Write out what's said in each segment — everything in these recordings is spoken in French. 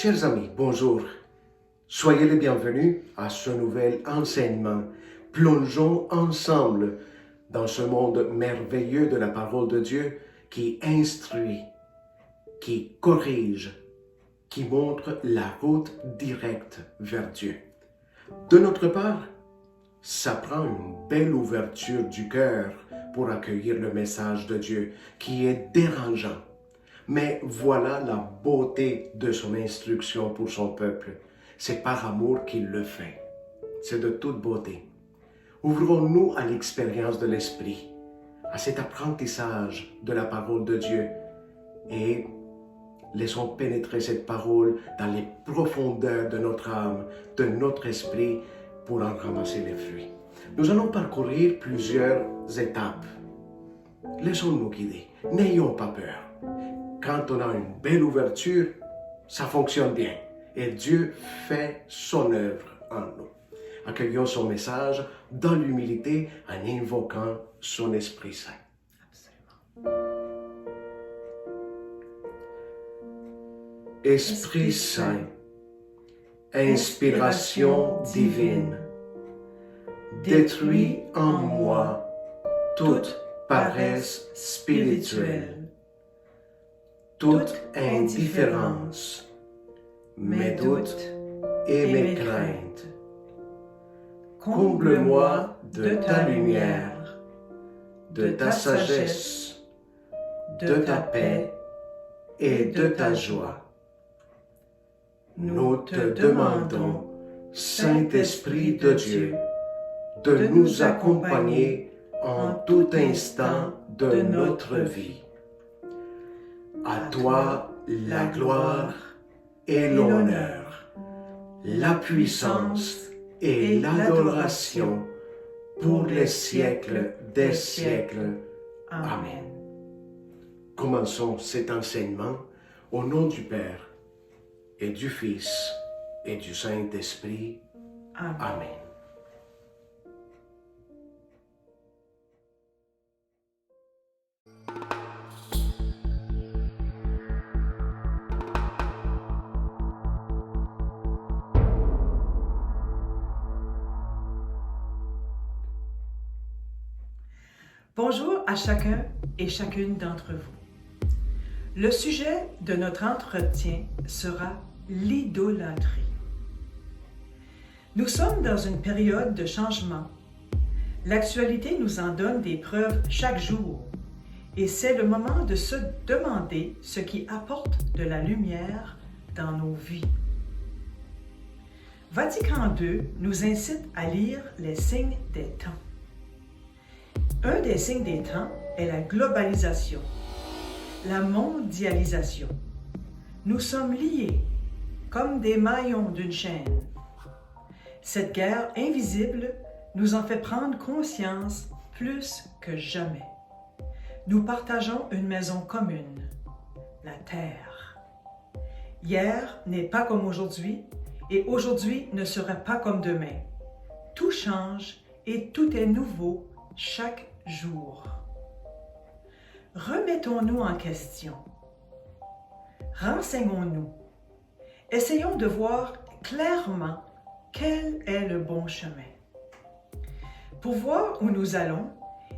Chers amis, bonjour. Soyez les bienvenus à ce nouvel enseignement. Plongeons ensemble dans ce monde merveilleux de la parole de Dieu qui instruit, qui corrige, qui montre la route directe vers Dieu. De notre part, ça prend une belle ouverture du cœur pour accueillir le message de Dieu qui est dérangeant. Mais voilà la beauté de son instruction pour son peuple. C'est par amour qu'il le fait. C'est de toute beauté. Ouvrons-nous à l'expérience de l'Esprit, à cet apprentissage de la parole de Dieu et laissons pénétrer cette parole dans les profondeurs de notre âme, de notre esprit pour en ramasser les fruits. Nous allons parcourir plusieurs étapes. Laissons-nous guider. N'ayons pas peur. Quand on a une belle ouverture, ça fonctionne bien. Et Dieu fait son œuvre en nous. Accueillons son message dans l'humilité en invoquant son Esprit Saint. Absolument. Esprit Saint, inspiration divine, détruis en moi toute paresse spirituelle, toute indifférence, mes doutes et mes craintes. Comble-moi de ta lumière, de ta sagesse, de ta paix et de ta joie. Nous te demandons, Saint-Esprit de Dieu, de nous accompagner en tout instant de notre vie. À toi la gloire et l'honneur, la puissance et l'adoration pour les siècles des siècles. Amen. Commençons cet enseignement au nom du Père et du Fils et du Saint-Esprit. Amen. Bonjour à chacun et chacune d'entre vous. Le sujet de notre entretien sera l'idolâtrie. Nous sommes dans une période de changement. L'actualité nous en donne des preuves chaque jour et c'est le moment de se demander ce qui apporte de la lumière dans nos vies. Vatican II nous incite à lire les signes des temps. Un des signes des temps est la globalisation, la mondialisation. Nous sommes liés comme des maillons d'une chaîne. Cette guerre invisible nous en fait prendre conscience plus que jamais. Nous partageons une maison commune, la Terre. Hier n'est pas comme aujourd'hui et aujourd'hui ne sera pas comme demain. Tout change et tout est nouveau chaque jour. Remettons-nous en question. Renseignons-nous. Essayons de voir clairement quel est le bon chemin. Pour voir où nous allons,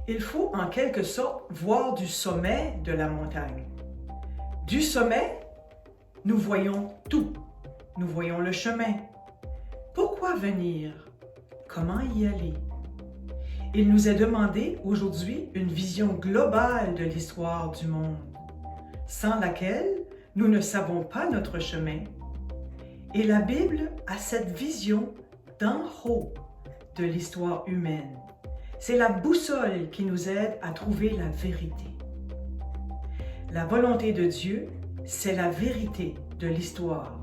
il faut en quelque sorte voir du sommet de la montagne. Du sommet, nous voyons tout. Nous voyons le chemin. Pourquoi venir? Comment y aller? Il nous est demandé aujourd'hui une vision globale de l'histoire du monde, sans laquelle nous ne savons pas notre chemin. Et la Bible a cette vision d'en haut de l'histoire humaine. C'est la boussole qui nous aide à trouver la vérité. La volonté de Dieu, c'est la vérité de l'histoire.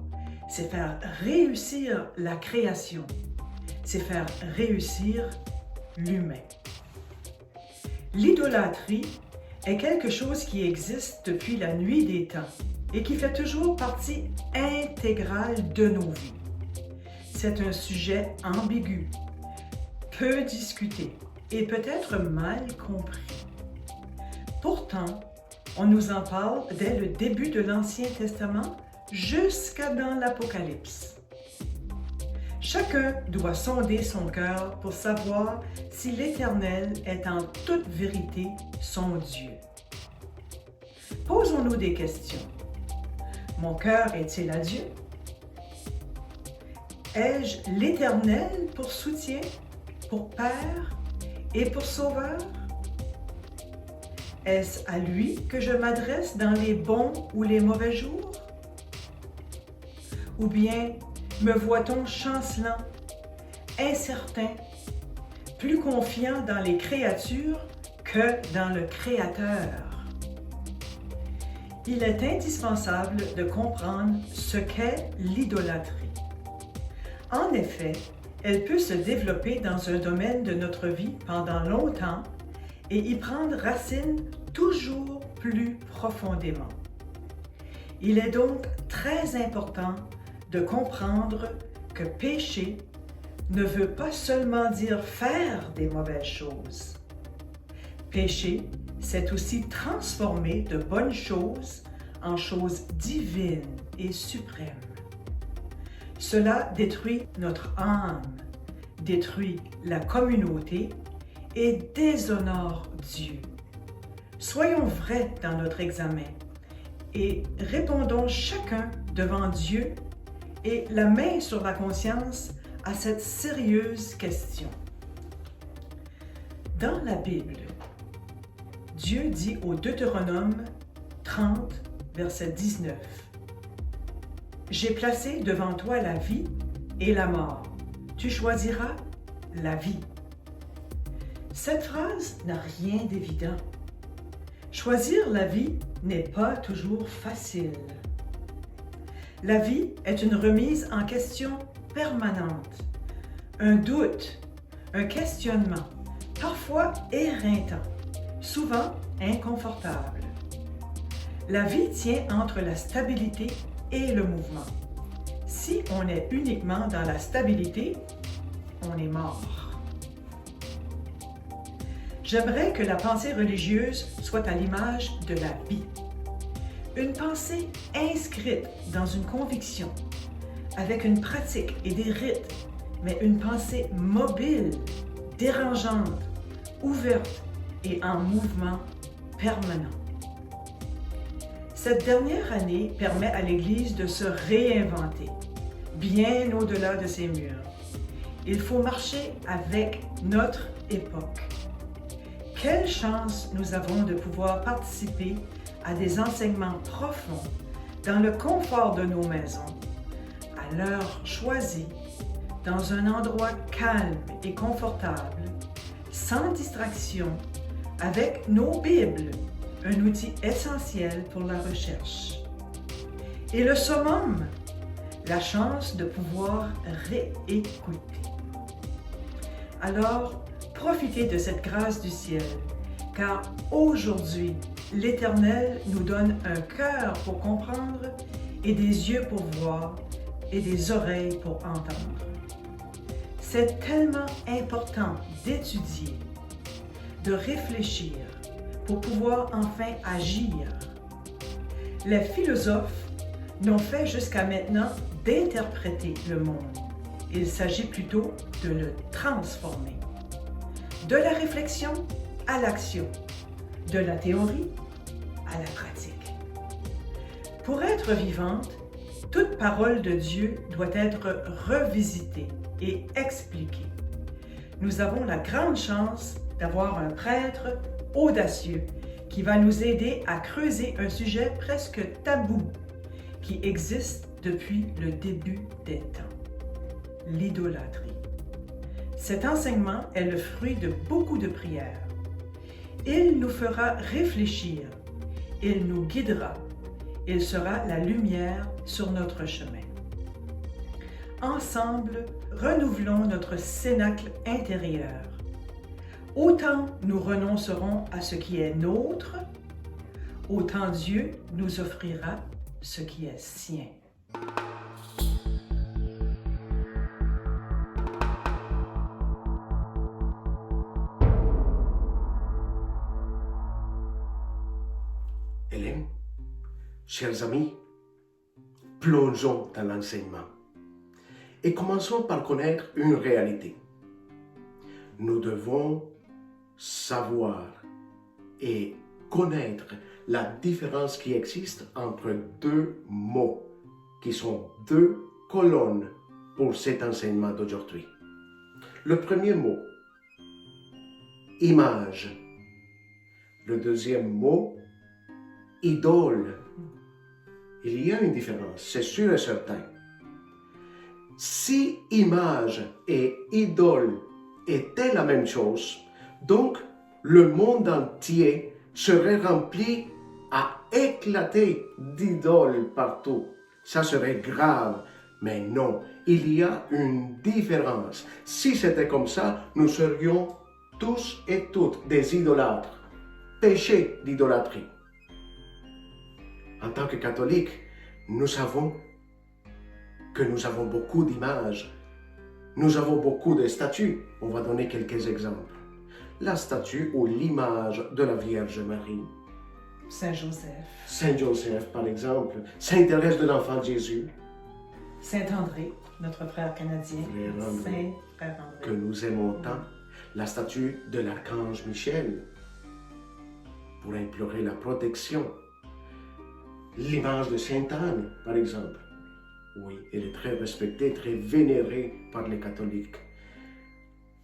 C'est faire réussir la création. C'est faire réussir l'humain. L'idolâtrie est quelque chose qui existe depuis la nuit des temps et qui fait toujours partie intégrale de nos vies. C'est un sujet ambigu, peu discuté et peut-être mal compris. Pourtant, on nous en parle dès le début de l'Ancien Testament jusqu'à dans l'Apocalypse. Chacun doit sonder son cœur pour savoir si l'Éternel est en toute vérité son Dieu. Posons-nous des questions. Mon cœur est-il à Dieu? Ai-je l'Éternel pour soutien, pour Père et pour Sauveur? Est-ce à lui que je m'adresse dans les bons ou les mauvais jours? Ou bien me voit-on chancelant, incertain, plus confiant dans les créatures que dans le Créateur? Il est indispensable de comprendre ce qu'est l'idolâtrie. En effet, elle peut se développer dans un domaine de notre vie pendant longtemps et y prendre racine toujours plus profondément. Il est donc très important de comprendre que pécher ne veut pas seulement dire faire des mauvaises choses. Pécher, c'est aussi transformer de bonnes choses en choses divines et suprêmes. Cela détruit notre âme, détruit la communauté et déshonore Dieu. Soyons vrais dans notre examen et répondons chacun devant Dieu et la main sur la conscience à cette sérieuse question. Dans la Bible, Dieu dit au Deutéronome 30, verset 19, « J'ai placé devant toi la vie et la mort. Tu choisiras la vie. » Cette phrase n'a rien d'évident. Choisir la vie n'est pas toujours facile. La vie est une remise en question permanente, un doute, un questionnement, parfois éreintant, souvent inconfortable. La vie tient entre la stabilité et le mouvement. Si on est uniquement dans la stabilité, on est mort. J'aimerais que la pensée religieuse soit à l'image de la vie. Une pensée inscrite dans une conviction, avec une pratique et des rites, mais une pensée mobile, dérangeante, ouverte et en mouvement permanent. Cette dernière année permet à l'Église de se réinventer, bien au-delà de ses murs. Il faut marcher avec notre époque. Quelle chance nous avons de pouvoir participer à des enseignements profonds dans le confort de nos maisons, à l'heure choisie, dans un endroit calme et confortable, sans distraction, avec nos Bibles, un outil essentiel pour la recherche. Et le summum, la chance de pouvoir réécouter. Alors, profitez de cette grâce du ciel, car aujourd'hui, l'Éternel nous donne un cœur pour comprendre et des yeux pour voir et des oreilles pour entendre. C'est tellement important d'étudier, de réfléchir pour pouvoir enfin agir. Les philosophes n'ont fait jusqu'à maintenant d'interpréter le monde. Il s'agit plutôt de le transformer. De la réflexion à l'action, de la théorie à la pratique. Pour être vivante, toute parole de Dieu doit être revisitée et expliquée. Nous avons la grande chance d'avoir un prêtre audacieux qui va nous aider à creuser un sujet presque tabou qui existe depuis le début des temps, l'idolâtrie. Cet enseignement est le fruit de beaucoup de prières. Il nous fera réfléchir, il nous guidera, il sera la lumière sur notre chemin. Ensemble, renouvelons notre cénacle intérieur. Autant nous renoncerons à ce qui est nôtre, autant Dieu nous offrira ce qui est sien. Hélène, chers amis, plongeons dans l'enseignement. Et commençons par connaître une réalité. Nous devons savoir et connaître la différence qui existe entre deux mots, qui sont deux colonnes pour cet enseignement d'aujourd'hui. Le premier mot, image. Le deuxième mot, idole. Il y a une différence, c'est sûr et certain. Si image et idole étaient la même chose, donc le monde entier serait rempli à éclater d'idoles partout. Ça serait grave, mais non, il y a une différence. Si c'était comme ça, nous serions tous et toutes des idolâtres. Péché d'idolâtrie. En tant que catholiques, nous savons que nous avons beaucoup d'images. Nous avons beaucoup de statues. On va donner quelques exemples. La statue ou l'image de la Vierge Marie. Saint Joseph. Saint Joseph, par exemple. Sainte Thérèse de l'Enfant Jésus. Saint André, notre frère canadien. Frère André. Saint frère André. Que nous aimons tant. La statue de l'archange Michel. Pour implorer la protection. L'image de Sainte Anne, par exemple. Oui, elle est très respectée, très vénérée par les catholiques.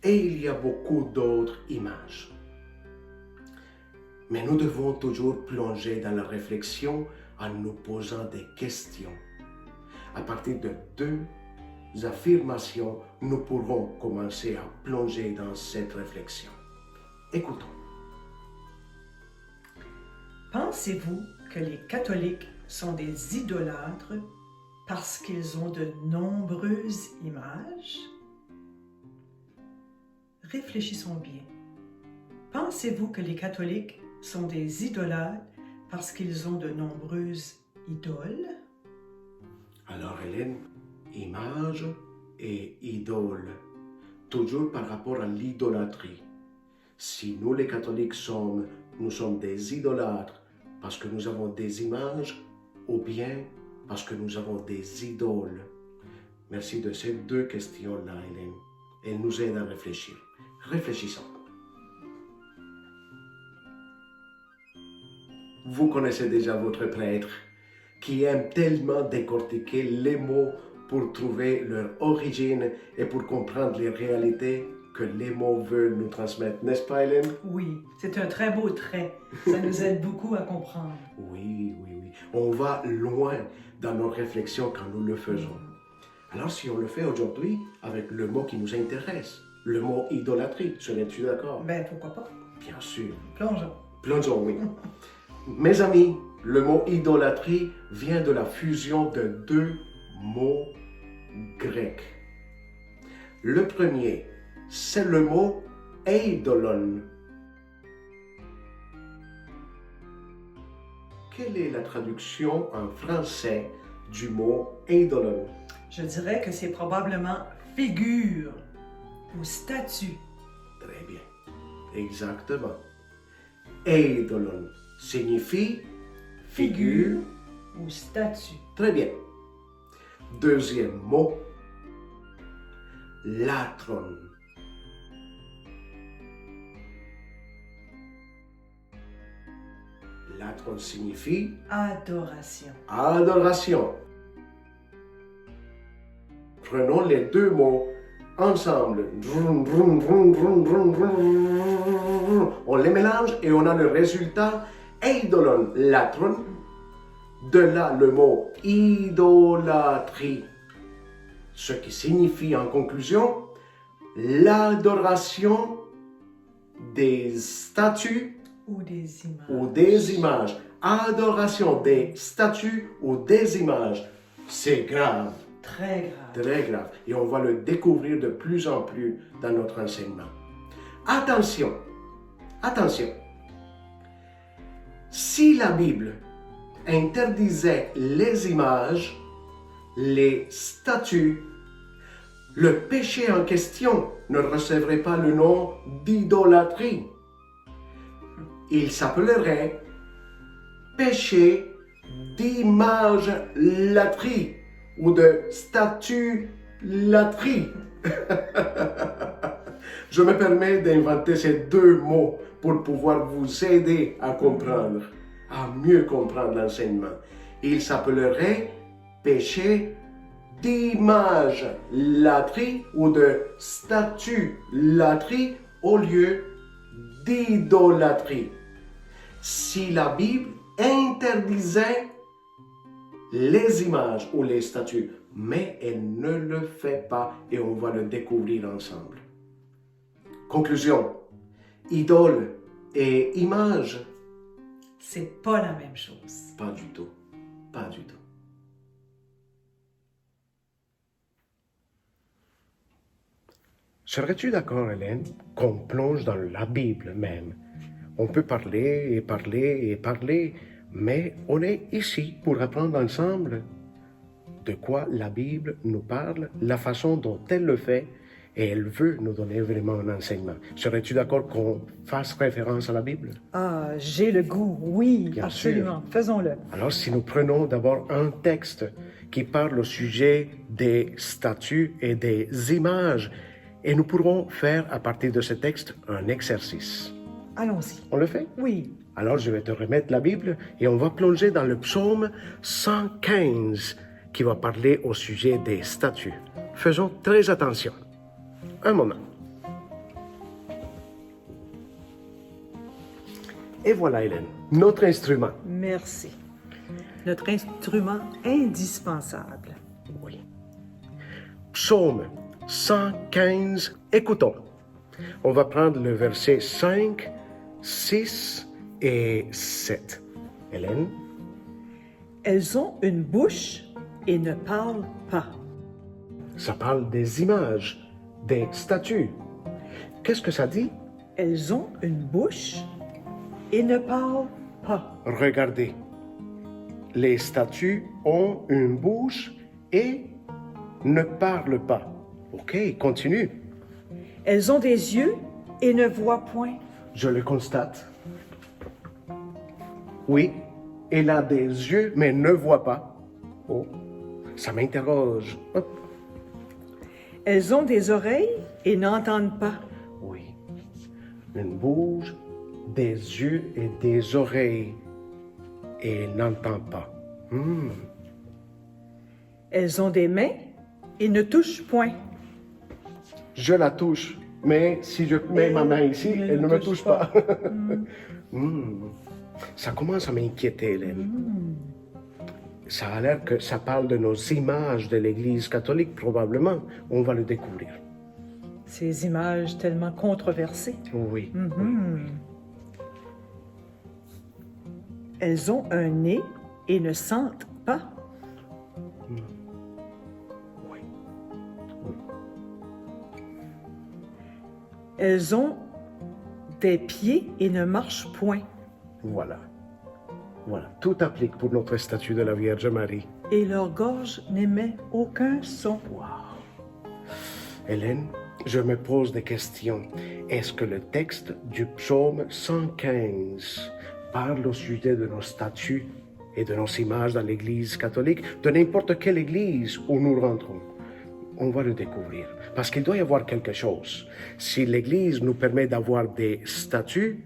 Et il y a beaucoup d'autres images. Mais nous devons toujours plonger dans la réflexion en nous posant des questions. À partir de deux affirmations, nous pourrons commencer à plonger dans cette réflexion. Écoutons. Pensez-vous que les catholiques sont des idolâtres parce qu'ils ont de nombreuses images? Réfléchissons bien. Pensez-vous que les catholiques sont des idolâtres parce qu'ils ont de nombreuses idoles? Alors Hélène, image et idole, toujours par rapport à l'idolâtrie. Si nous les catholiques nous sommes des idolâtres parce que nous avons des images ou bien parce que nous avons des idoles. Merci de ces deux questions-là, Hélène. Elles nous aident à réfléchir. Réfléchissons. Vous connaissez déjà votre prêtre qui aime tellement décortiquer les mots pour trouver leur origine et pour comprendre les réalités que les mots veulent nous transmettre. N'est-ce pas, Hélène? Oui, c'est un très beau trait. Ça nous aide beaucoup à comprendre. Oui. On va loin dans nos réflexions quand nous le faisons. Alors, si on le fait aujourd'hui avec le mot qui nous intéresse, le mot idolâtrie, serais-tu d'accord? Ben, pourquoi pas? Bien sûr. Plongeons. Plongeons, oui. Mes amis, le mot idolâtrie vient de la fusion de deux mots grecs. Le premier, c'est le mot eidolon. Quelle est la traduction en français du mot eidolon? Je dirais que c'est probablement figure ou statue. Très bien. Exactement. Eidolon signifie figure ou statue. Très bien. Deuxième mot, latron. Latron signifie Adoration. adoration. Prenons les deux mots ensemble. On les mélange et on a le résultat eidolon, latron. De là le mot idolâtrie, ce qui signifie en conclusion l'adoration des statues Ou des images. ou des images. Adoration des statues ou des images. C'est grave, Très grave. très grave. Et on va le découvrir de plus en plus dans notre enseignement. Attention, attention. Si la Bible interdisait les images, les statues, le péché en question ne recevrait pas le nom d'idolâtrie. Il s'appellerait péché d'imagelatrie ou de statulatrie. Je me permets d'inventer ces deux mots pour pouvoir vous aider à comprendre, à mieux comprendre l'enseignement. Il s'appellerait péché d'imagelatrie ou de statulatrie au lieu d'idolâtrie. Si la Bible interdisait les images ou les statues, mais elle ne le fait pas et on va le découvrir ensemble. Conclusion, idole et image, C'est pas la même chose. pas du tout, pas du tout. Serais-tu d'accord, Hélène, qu'on plonge dans la Bible même? On peut parler et parler et parler, mais on est ici pour apprendre ensemble de quoi la Bible nous parle, la façon dont elle le fait, et elle veut nous donner vraiment un enseignement. Serais-tu d'accord qu'on fasse référence à la Bible? Ah, j'ai le goût, oui, Bien absolument. Faisons-le. Alors, si nous prenons d'abord un texte qui parle au sujet des statues et des images, et nous pourrons faire à partir de ce texte un exercice. Allons-y. On le fait? Oui. Alors, je vais te remettre la Bible et on va plonger dans le psaume 115 qui va parler au sujet des statues. Faisons très attention. Un moment. Et voilà, Hélène, notre instrument. Merci. Notre instrument indispensable. Oui. Psaume 115. Écoutons. On va prendre le verset 5, 6 et 7. Hélène? Elles ont une bouche et ne parlent pas. Ça parle des images, des statues. Qu'est-ce que ça dit? Elles ont une bouche et ne parlent pas. Regardez. Les statues ont une bouche et ne parlent pas. OK, continue. Elles ont des yeux et ne voient point. Je le constate. Oui, elle a des yeux mais ne voit pas. Oh, ça m'interroge. Hop. Elles ont des oreilles et n'entendent pas. Oui, une bouche, des yeux et des oreilles et elle n'entend pas. Elles ont des mains et ne touchent point. Je la touche, mais si je mets ma main ici, elle ne me touche pas. Ça commence à m'inquiéter, Hélène. Ça a l'air que ça parle de nos images de l'Église catholique, probablement. On va le découvrir. Ces images tellement controversées. Oui. Elles ont un nez et ne sentent pas. Oui. Elles ont des pieds et ne marchent point. Voilà. Voilà. Tout applique pour notre statue de la Vierge Marie. Et leur gorge n'émet aucun son. Hélène, je me pose des questions. Est-ce que le texte du psaume 115 parle au sujet de nos statues et de nos images dans l'Église catholique, de n'importe quelle église où nous rentrons? On va le découvrir, parce qu'il doit y avoir quelque chose. Si l'Église nous permet d'avoir des statues,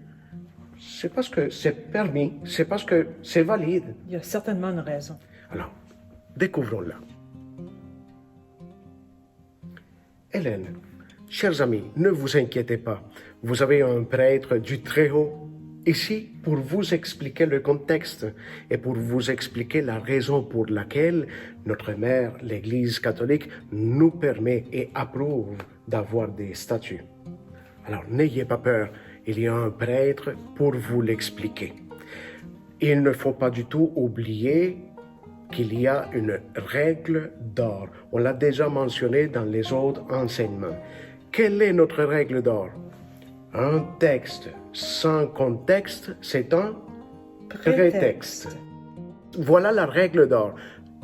c'est parce que c'est permis, c'est parce que c'est valide. Il y a certainement une raison. Alors, découvrons-la. Hélène, chers amis, ne vous inquiétez pas. Vous avez un prêtre du Très-Haut ici pour vous expliquer le contexte et pour vous expliquer la raison pour laquelle notre mère, l'Église catholique, nous permet et approuve d'avoir des statues. Alors, n'ayez pas peur, il y a un prêtre pour vous l'expliquer. Il ne faut pas du tout oublier qu'il y a une règle d'or. On l'a déjà mentionné dans les autres enseignements. Quelle est notre règle d'or? Un texte sans contexte, c'est un prétexte. Voilà la règle d'or.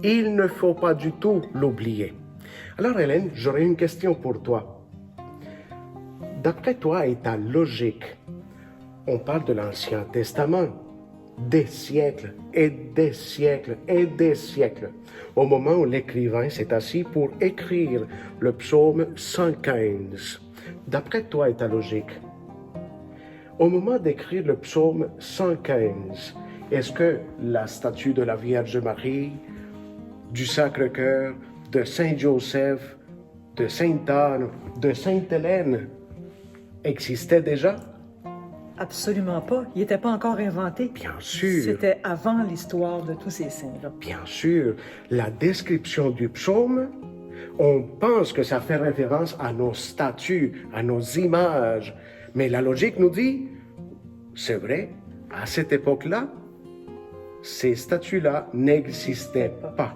Il ne faut pas du tout l'oublier. Alors Hélène, j'aurais une question pour toi. D'après toi et ta logique, on parle de l'Ancien Testament. des siècles et des siècles et des siècles, au moment où l'écrivain s'est assis pour écrire le psaume 115. D'après toi et ta logique, au moment d'écrire le psaume 115, est-ce que la statue de la Vierge Marie, du Sacré-Cœur, de Saint-Joseph, de Sainte-Anne, de Sainte-Hélène existait déjà? Absolument pas. Il n'était pas encore inventé. Bien sûr. C'était avant l'histoire de tous ces saints-là. Bien sûr, la description du psaume, on pense que ça fait référence à nos statues, à nos images. Mais la logique nous dit, c'est vrai, à cette époque-là, ces statues-là n'existaient pas.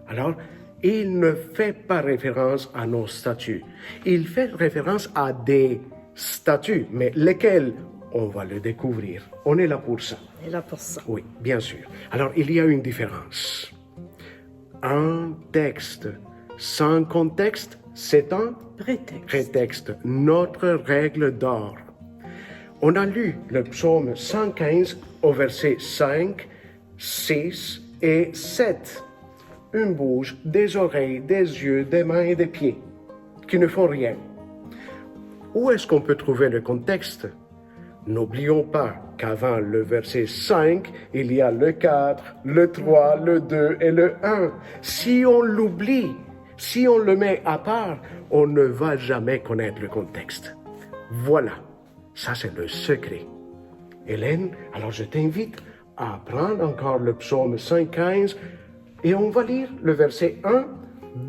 Alors, il ne fait pas référence à nos statues. Il fait référence à des statues, mais lesquelles? On va le découvrir. On est là pour ça. On est là pour ça. Oui, bien sûr. Alors, il y a une différence. Un texte sans contexte, c'est un prétexte, notre règle d'or. On a lu le psaume 115 au verset 5, 6 et 7. Une bouche, des oreilles, des yeux, des mains et des pieds qui ne font rien. Où est-ce qu'on peut trouver le contexte? N'oublions pas qu'avant le verset 5, il y a le 4, le 3, le 2 et le 1. Si on l'oublie, si on le met à part, on ne va jamais connaître le contexte. Voilà, ça c'est le secret. Hélène, alors je t'invite à prendre encore le psaume 115 et on va lire le verset 1,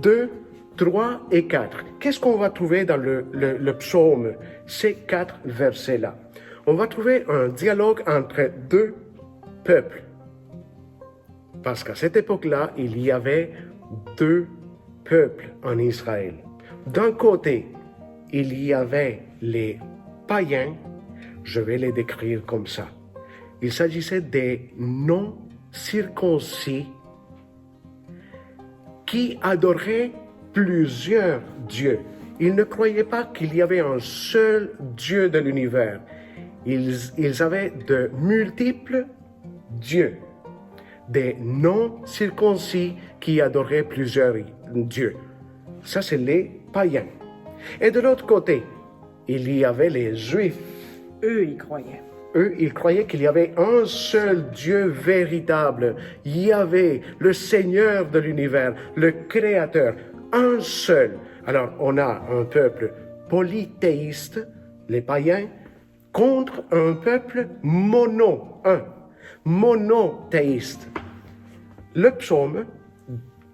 2, 3 et 4. Qu'est-ce qu'on va trouver dans le psaume, ces 4 versets-là? On va trouver un dialogue entre deux peuples. Parce qu'à cette époque-là, il y avait deux peuples en Israël. D'un côté, il y avait les païens, je vais les décrire comme ça. Il s'agissait des non-circoncis qui adoraient plusieurs dieux. Ils ne croyaient pas qu'il y avait un seul Dieu de l'univers. Ils avaient de multiples dieux, des non-circoncis qui adoraient plusieurs dieux. Ça, c'est les païens. Et de l'autre côté, il y avait les Juifs. Eux, ils croyaient. Eux, ils croyaient qu'il y avait un seul Dieu véritable, Yahvé, le Seigneur de l'univers, le Créateur, un seul. Alors, on a un peuple polythéiste, les païens, contre un peuple monothéiste. Le psaume,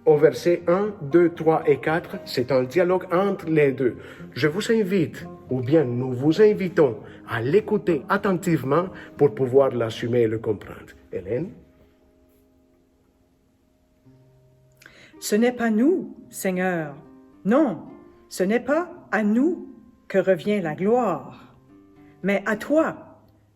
au verset 1, 2, 3 et 4, c'est un dialogue entre les deux. Je vous invite, ou bien nous vous invitons à l'écouter attentivement pour pouvoir l'assumer et le comprendre. Hélène? Ce n'est pas nous, Seigneur. Non, ce n'est pas à nous que revient la gloire, mais à toi,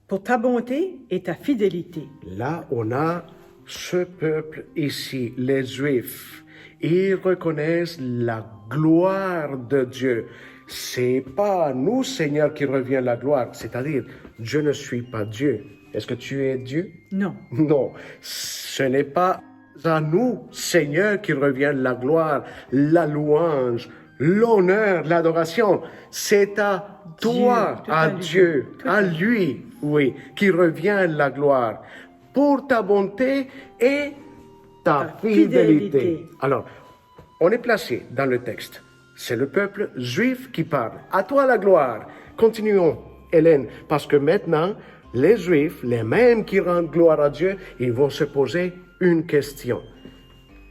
pour ta bonté et ta fidélité. Là, on a ce peuple ici, les Juifs. Ils reconnaissent la gloire de Dieu. C'est pas à nous, Seigneur, qui revient la gloire. C'est-à-dire, je ne suis pas Dieu. Est-ce que tu es Dieu? Non. Non. Ce n'est pas à nous, Seigneur, qui revient la gloire, la louange, l'honneur, l'adoration. C'est à toi, à Dieu, à lui, oui, qui revient la gloire. Pour ta bonté et ta fidélité. Alors, on est placé dans le texte. C'est le peuple juif qui parle. À toi la gloire. Continuons, Hélène, parce que maintenant, les Juifs, les mêmes qui rendent gloire à Dieu, ils vont se poser une question.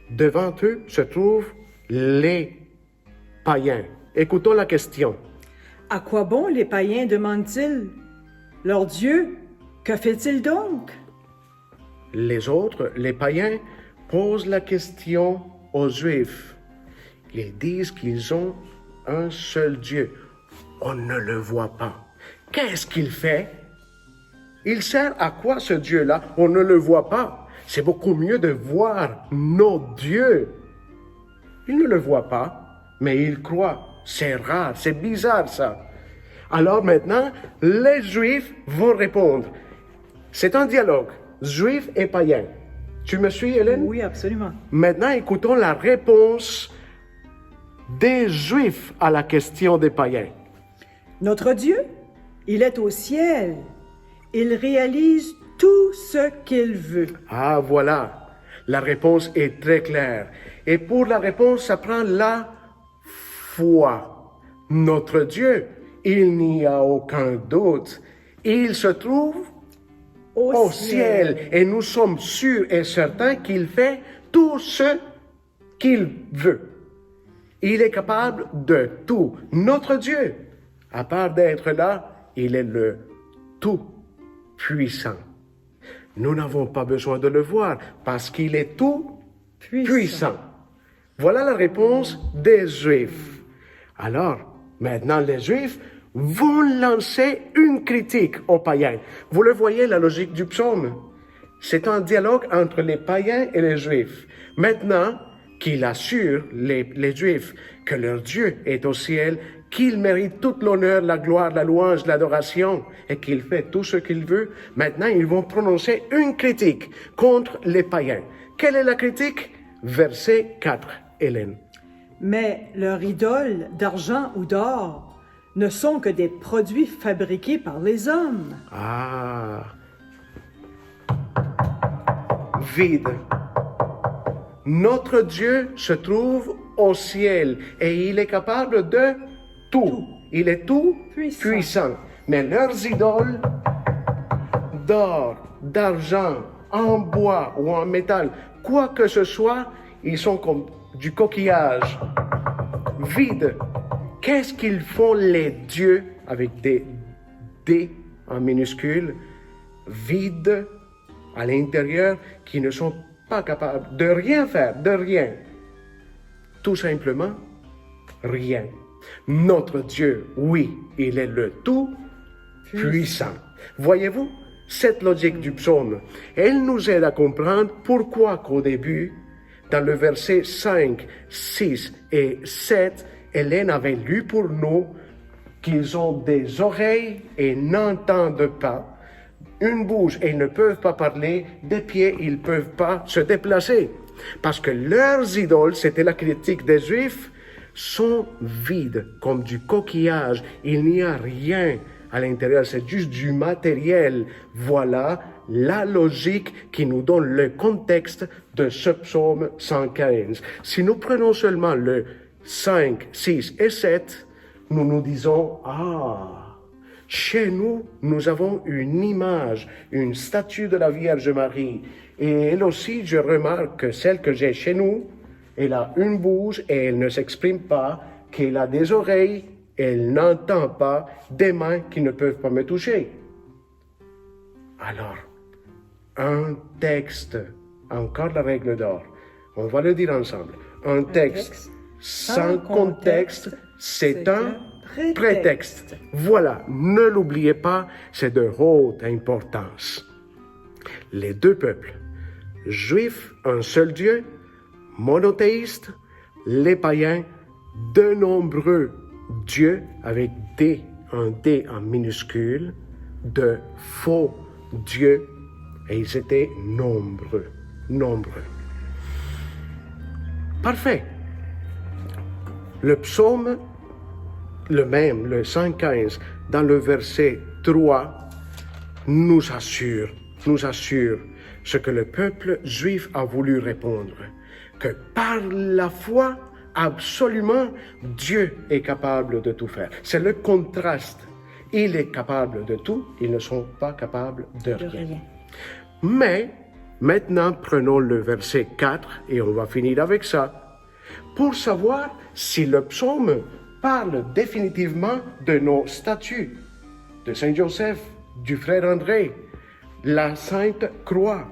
Devant eux se trouvent les païens. Écoutons la question. À quoi bon les païens demandent-ils? Leur Dieu, que fait-il donc? Les autres, les païens, posent la question aux Juifs. Ils disent qu'ils ont un seul Dieu. On ne le voit pas. Qu'est-ce qu'il fait? Il sert à quoi ce Dieu-là? On ne le voit pas. C'est beaucoup mieux de voir nos dieux. Ils ne le voient pas, mais ils croient. C'est rare, c'est bizarre ça. Alors maintenant, les Juifs vont répondre. C'est un dialogue. juifs et païens. Tu me suis, Hélène? Oui, absolument. Maintenant, écoutons la réponse des juifs à la question des païens. Notre Dieu, il est au ciel. Il réalise tout ce qu'il veut. Ah, voilà. La réponse est très claire. Et pour la réponse, ça prend la foi. Notre Dieu, il n'y a aucun doute. Il se trouve au ciel. Et nous sommes sûrs et certains qu'il fait tout ce qu'il veut. Il est capable de tout. Notre Dieu, à part d'être là, il est le tout-puissant. Nous n'avons pas besoin de le voir parce qu'il est tout puissant. Voilà la réponse des Juifs. Alors, maintenant, les Juifs vont lancer une critique aux païens. Vous le voyez, la logique du psaume. C'est un dialogue entre les païens et les Juifs. Maintenant qu'il assure les Juifs que leur Dieu est au ciel, qu'il mérite tout l'honneur, la gloire, la louange, l'adoration et qu'il fait tout ce qu'il veut, maintenant ils vont prononcer une critique contre les païens. Quelle est la critique? Verset 4, Hélène. Mais leurs idoles d'argent ou d'or ne sont que des produits fabriqués par les hommes. Ah, vide. Notre Dieu se trouve au ciel et il est capable de tout. Il est tout puissant. Mais leurs idoles d'or, d'argent, en bois ou en métal, quoi que ce soit, ils sont comme du coquillage, vide. Qu'est-ce qu'ils font les dieux avec des D en minuscule, vides à l'intérieur, qui ne sont pas capables de rien faire, de rien. Tout simplement, rien. Notre Dieu, oui, il est le tout puissant. Voyez-vous, cette logique du psaume, elle nous aide à comprendre pourquoi qu'au début, dans le verset 5, 6 et 7, Hélène avait lu pour nous qu'ils ont des oreilles et n'entendent pas, une bouche et ils ne peuvent pas parler, des pieds ils ne peuvent pas se déplacer. Parce que leurs idoles, c'était la critique des Juifs, sont vides comme du coquillage. Il n'y a rien à l'intérieur, c'est juste du matériel. Voilà la logique qui nous donne le contexte de ce psaume 115. Si nous prenons seulement le 5, 6 et 7, nous nous disons, chez nous, nous avons une image, une statue de la Vierge Marie. Et elle aussi, je remarque que celle que j'ai chez nous, elle a une bouche et elle ne s'exprime pas, qu'elle a des oreilles, elle n'entend pas, des mains qui ne peuvent pas me toucher. Alors, un texte, encore la règle d'or, on va le dire ensemble, un texte sans contexte, c'est un prétexte. Voilà, ne l'oubliez pas, c'est de haute importance. Les deux peuples, juifs, un seul Dieu, monothéistes, les païens, de nombreux dieux avec D, un D en minuscule, de faux dieux, et ils étaient nombreux. Parfait. Le psaume, le même, le 115, dans le verset 3, nous assure ce que le peuple juif a voulu répondre, que par la foi, absolument, Dieu est capable de tout faire. C'est le contraste. Il est capable de tout, ils ne sont pas capables de rien. Mais, maintenant, prenons le verset 4, et on va finir avec ça, pour savoir si le psaume parle définitivement de nos statues, de Saint Joseph, du frère André, la Sainte Croix,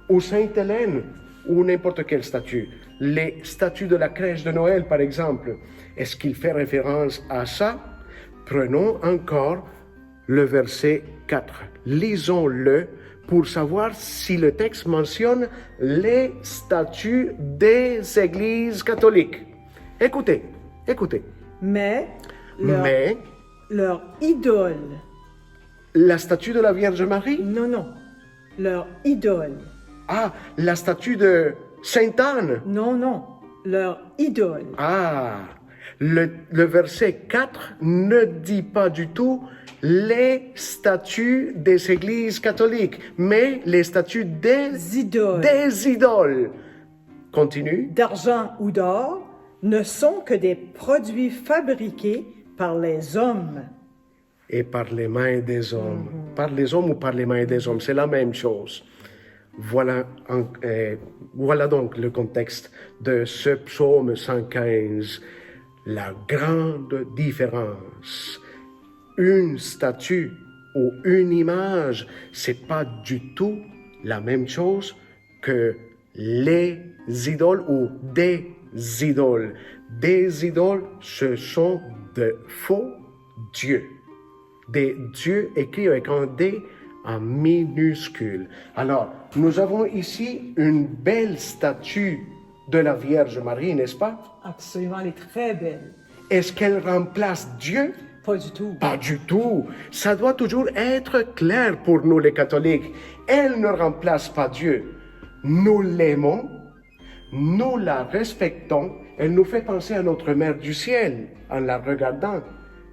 ou Sainte Hélène, ou n'importe quelle statue. Les statues de la crèche de Noël, par exemple. Est-ce qu'il fait référence à ça? Prenons encore le verset 4. Lisons-le pour savoir si le texte mentionne les statues des églises catholiques. Écoutez. Mais leur idole. La statue de la Vierge Marie? Non. leur idole. Ah, la statue de Sainte Anne. Non, non, leur idole. Ah, le verset 4 ne dit pas du tout les statues des églises catholiques, mais les statues Idoles. des idoles. Continue. D'argent ou d'or ne sont que des produits fabriqués par les hommes. Et par les mains des hommes. Par les hommes ou par les mains des hommes, c'est la même chose. Voilà, voilà donc le contexte de ce psaume 115. La grande différence. Une statue ou une image, c'est pas du tout la même chose que les idoles ou des idoles. Des idoles, ce sont de faux dieux. Des dieux écrits avec un D en minuscule. Alors, nous avons ici une belle statue de la Vierge Marie, n'est-ce pas? Absolument, elle est très belle. Est-ce qu'elle remplace Dieu? Pas du tout. Pas du tout. Ça doit toujours être clair pour nous les catholiques. Elle ne remplace pas Dieu. Nous l'aimons, nous la respectons, elle nous fait penser à notre Mère du ciel en la regardant.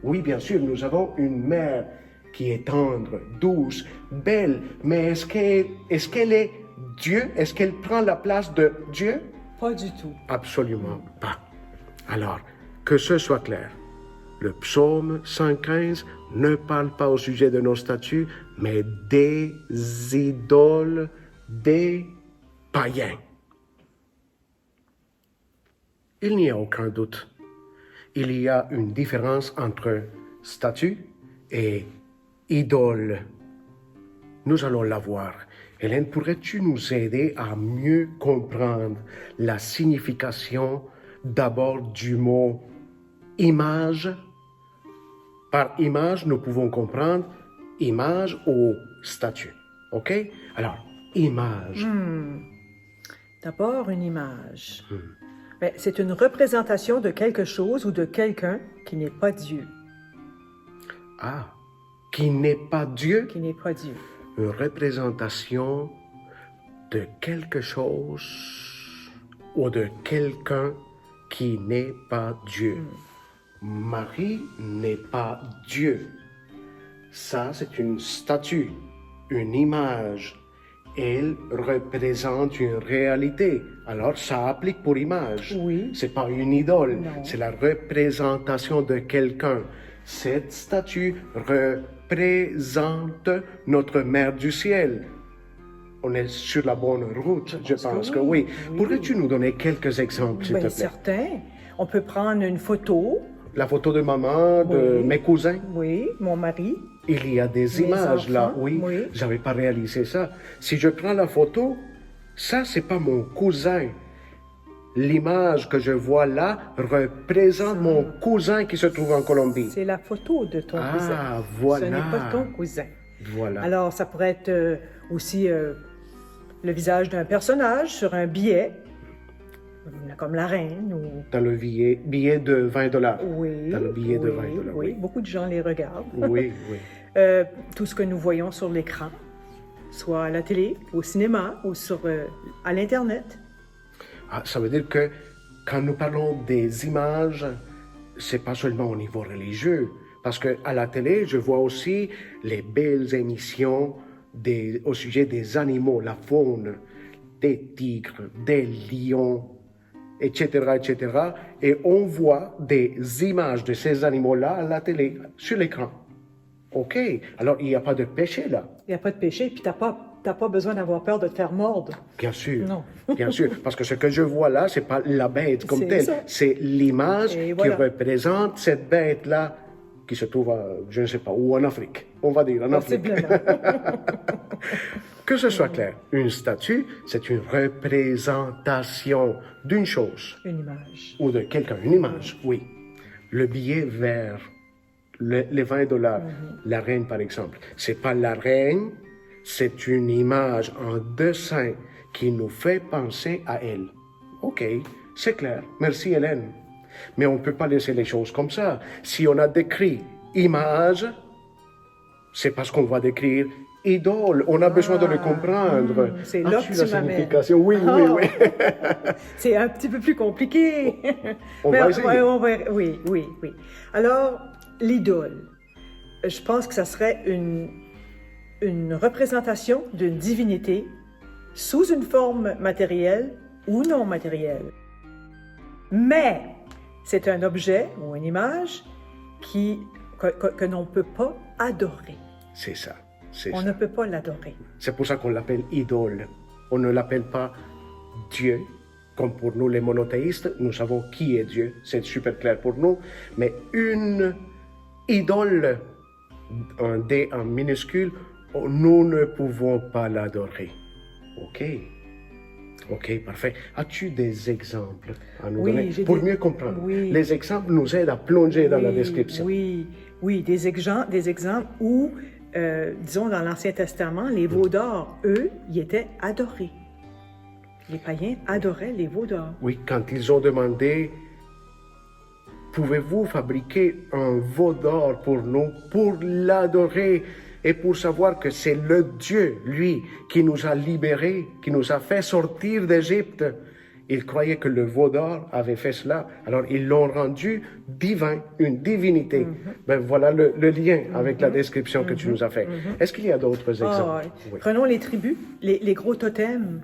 Oui, bien sûr, nous avons une mère qui est tendre, douce, belle, mais est-ce qu'elle est Dieu? Est-ce qu'elle prend la place de Dieu? Pas du tout. Absolument pas. Alors, que ce soit clair, le psaume 115 ne parle pas au sujet de nos statues, mais des idoles, des païens. Il n'y a aucun doute. Il y a une différence entre statue et idole. Nous allons la voir. Hélène, pourrais-tu nous aider à mieux comprendre la signification d'abord du mot image? Par image, nous pouvons comprendre image ou statue. OK? Alors, image. D'abord, une image. Ben, c'est une représentation de quelque chose ou de quelqu'un qui n'est pas Dieu. Ah, qui n'est pas Dieu? Qui n'est pas Dieu. Une représentation de quelque chose ou de quelqu'un qui n'est pas Dieu. Marie n'est pas Dieu. Ça, c'est une statue, une image. Elle représente une réalité. Alors, ça applique pour image. Oui. C'est pas une idole. Non. C'est la représentation de quelqu'un. Cette statue représente notre Mère du ciel. On est sur la bonne route, je pense que oui. Oui. Pourrais-tu nous donner quelques exemples, s'il te Bien, plaît? certain. On peut prendre une photo. La photo de maman, de Oui. mes cousins. Oui, mon mari. Il y a des Mes images là, enfants, oui. oui. J'avais pas réalisé ça. Si je prends la photo, ça c'est pas mon cousin. L'image que je vois là représente mon cousin qui se trouve en Colombie. C'est la photo de ton cousin. Ah, voilà. Ce n'est pas ton cousin. Voilà. Alors, ça pourrait être aussi le visage d'un personnage sur un billet, comme la reine ou... Dans le billet de $20. Oui. Dans le billet de $20. Oui, beaucoup de gens les regardent. Oui, oui. Tout ce que nous voyons sur l'écran, soit à la télé, au cinéma ou à l'Internet. Ah, ça veut dire que quand nous parlons des images, c'est pas seulement au niveau religieux. Parce que à la télé, je vois aussi les belles émissions au sujet des animaux, la faune, des tigres, des lions, etc., etc. Et on voit des images de ces animaux-là à la télé, sur l'écran. OK. Alors, il n'y a pas de péché là. Il n'y a pas de péché, puis tu n'as pas besoin d'avoir peur de te faire mordre. Bien sûr. Non. Bien sûr. Parce que ce que je vois là, c'est pas la bête comme C'est telle. ça. C'est l'image Et voilà. qui représente cette bête-là qui se trouve, je ne sais pas, où en Afrique. On va dire en Afrique. Possiblement. Que ce soit clair, une statue, c'est une représentation d'une chose Une image. ou de quelqu'un, une image, oui. Le billet vert, les $20, la reine par exemple, c'est pas la reine, c'est une image en dessin qui nous fait penser à elle. OK, c'est clair. Merci Hélène. Mais on ne peut pas laisser les choses comme ça. Si on a décrit image, c'est parce qu'on va décrire idole. On a besoin de le comprendre. C'est là As-tu que la tu m'amènes. signification? Oui, oui, Oh. oui. C'est un petit peu plus compliqué. On va essayer. Oui, oui, oui. Alors, l'idole, je pense que ça serait une représentation d'une divinité sous une forme matérielle ou non matérielle. Mais c'est un objet ou une image que l'on ne peut pas adorer. C'est ça. C'est On ça. ne peut pas l'adorer. C'est pour ça qu'on l'appelle idole. On ne l'appelle pas Dieu. Comme pour nous les monothéistes, nous savons qui est Dieu. C'est super clair pour nous. Mais une idole, un D en minuscule, nous ne pouvons pas l'adorer. OK. OK, parfait. As-tu des exemples à nous donner j'ai pour des- mieux comprendre? Oui. Les exemples nous aident à plonger dans la Oui, description. oui, des exemples où, disons, dans l'Ancien Testament, les veaux d'or, eux, ils étaient adorés. Les païens adoraient les veaux d'or. Oui, quand ils ont demandé, pouvez-vous fabriquer un veau d'or pour nous, pour l'adorer et pour savoir que c'est le Dieu, lui, qui nous a libérés, qui nous a fait sortir d'Égypte. Ils croyaient que le veau d'or avait fait cela, alors ils l'ont rendu divin, une divinité. Ben, voilà le lien avec la description que tu nous as fait. Est-ce qu'il y a d'autres exemples? Ah, Oui. Prenons les tribus, les gros totems,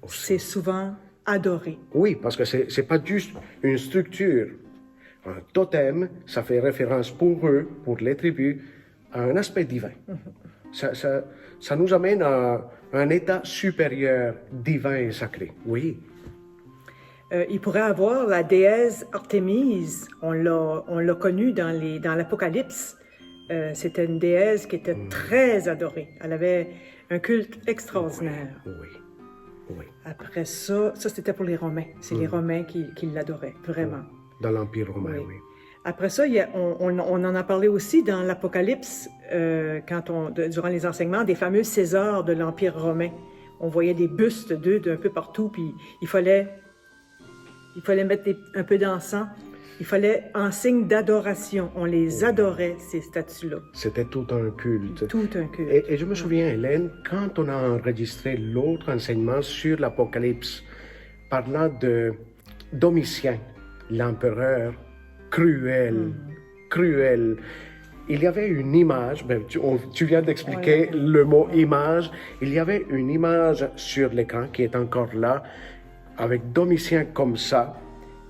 c'est souvent adoré. Oui, parce que c'est pas juste une structure. Un totem, ça fait référence pour eux, pour les tribus, à un aspect divin. Ça nous amène à un état supérieur, divin et sacré. Oui. Il pourrait avoir la déesse Artémise, on l'a connue dans l'Apocalypse. C'était une déesse qui était très adorée. Elle avait un culte extraordinaire. Oui. Oui. Après ça c'était pour les Romains. C'est les Romains qui l'adoraient, vraiment. Dans l'Empire romain, oui. Après ça, on en a parlé aussi dans l'Apocalypse, durant les enseignements, des fameux Césars de l'Empire romain. On voyait des bustes d'eux d'un peu partout, puis il fallait mettre un peu d'encens. Il fallait en signe d'adoration. On les adorait, ces statues-là. C'était tout un culte. Tout un culte. Et je me souviens, Hélène, quand on a enregistré l'autre enseignement sur l'Apocalypse, parlant de Domitien, l'empereur cruel, il y avait une image, tu viens d'expliquer le mot image, il y avait une image sur l'écran qui est encore là, avec Domitien comme ça,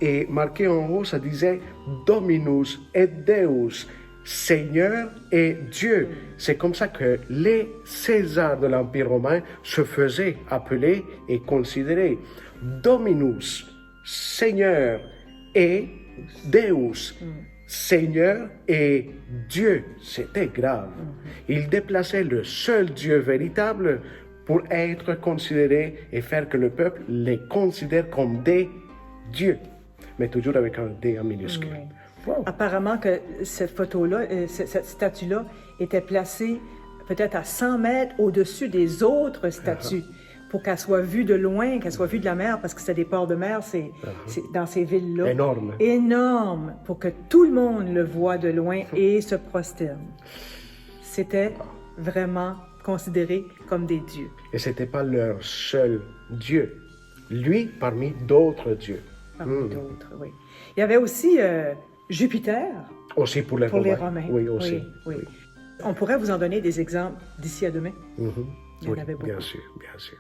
et marqué en haut, ça disait Dominus et Deus, Seigneur et Dieu. C'est comme ça que les Césars de l'Empire romain se faisaient appeler et considérer. Dominus, Seigneur et Deus, Seigneur et Dieu. C'était grave. Il déplaçait le seul Dieu véritable pour être considéré et faire que le peuple les considère comme des dieux, mais toujours avec un D en minuscule. Wow. Apparemment que cette photo-là, cette statue-là était placée peut-être à 100 mètres au-dessus des autres statues pour qu'elle soit vue de loin, qu'elle soit vue de la mer, parce que c'était des ports de mer, c'est dans ces villes-là. Énorme. Énorme, pour que tout le monde le voit de loin et se prosterne. C'était vraiment considéré comme des dieux. Et ce n'était pas leur seul Dieu. Lui parmi d'autres dieux. Parmi d'autres, oui. Il y avait aussi Jupiter. Aussi pour les Romains. Oui, aussi. Oui. On pourrait vous en donner des exemples d'ici à demain. Il y en Oui, avait beaucoup. bien sûr, bien sûr.